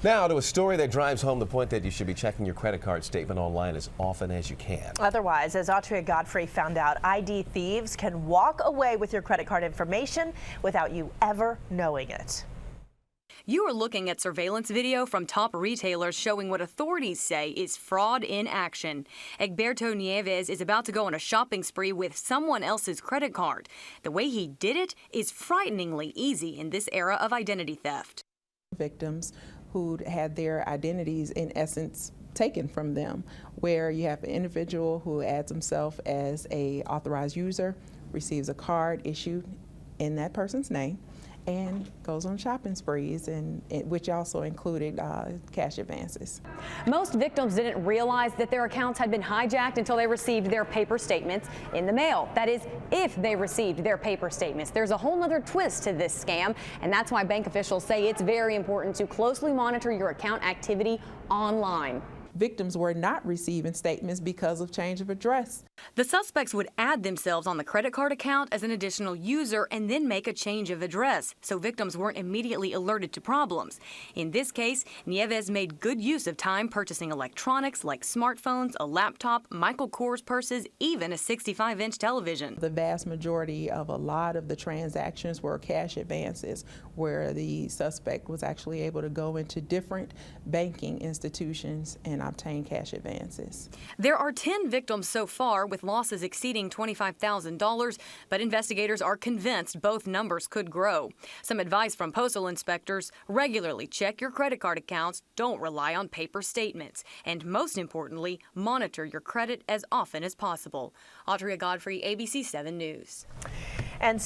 Now to a story that drives home the point that you should be checking your credit card statement online as often as you can. Otherwise, as Autria Godfrey found out, ID thieves can walk away with your credit card information without you ever knowing it. You are looking at surveillance video from top retailers showing what authorities say is fraud in action. Egberto Nieves is about to go on a shopping spree with someone else's credit card. The way he did it is frighteningly easy in this era of identity theft. Victims who had their identities in essence taken from them, where you have an individual who adds himself as a authorized user, receives a card issued in that person's name, and goes on shopping sprees, which also included cash advances. Most victims didn't realize that their accounts had been hijacked until they received their paper statements in the mail. That is, if they received their paper statements. There's a whole nother twist to this scam, and that's why bank officials say it's very important to closely monitor your account activity online. Victims were not receiving statements because of change of address. The suspects would add themselves on the credit card account as an additional user and then make a change of address, so victims weren't immediately alerted to problems. In this case, Nieves made good use of time purchasing electronics like smartphones, a laptop, Michael Kors purses, even a 65-inch television. The vast majority of a lot of the transactions were cash advances, where the suspect was actually able to go into different banking institutions and obtain cash advances. There are 10 victims so far, with losses exceeding $25,000, but investigators are convinced both numbers could grow. Some advice from postal inspectors: regularly check your credit card accounts, don't rely on paper statements, and most importantly, monitor your credit as often as possible. Autria Godfrey, ABC 7 News. And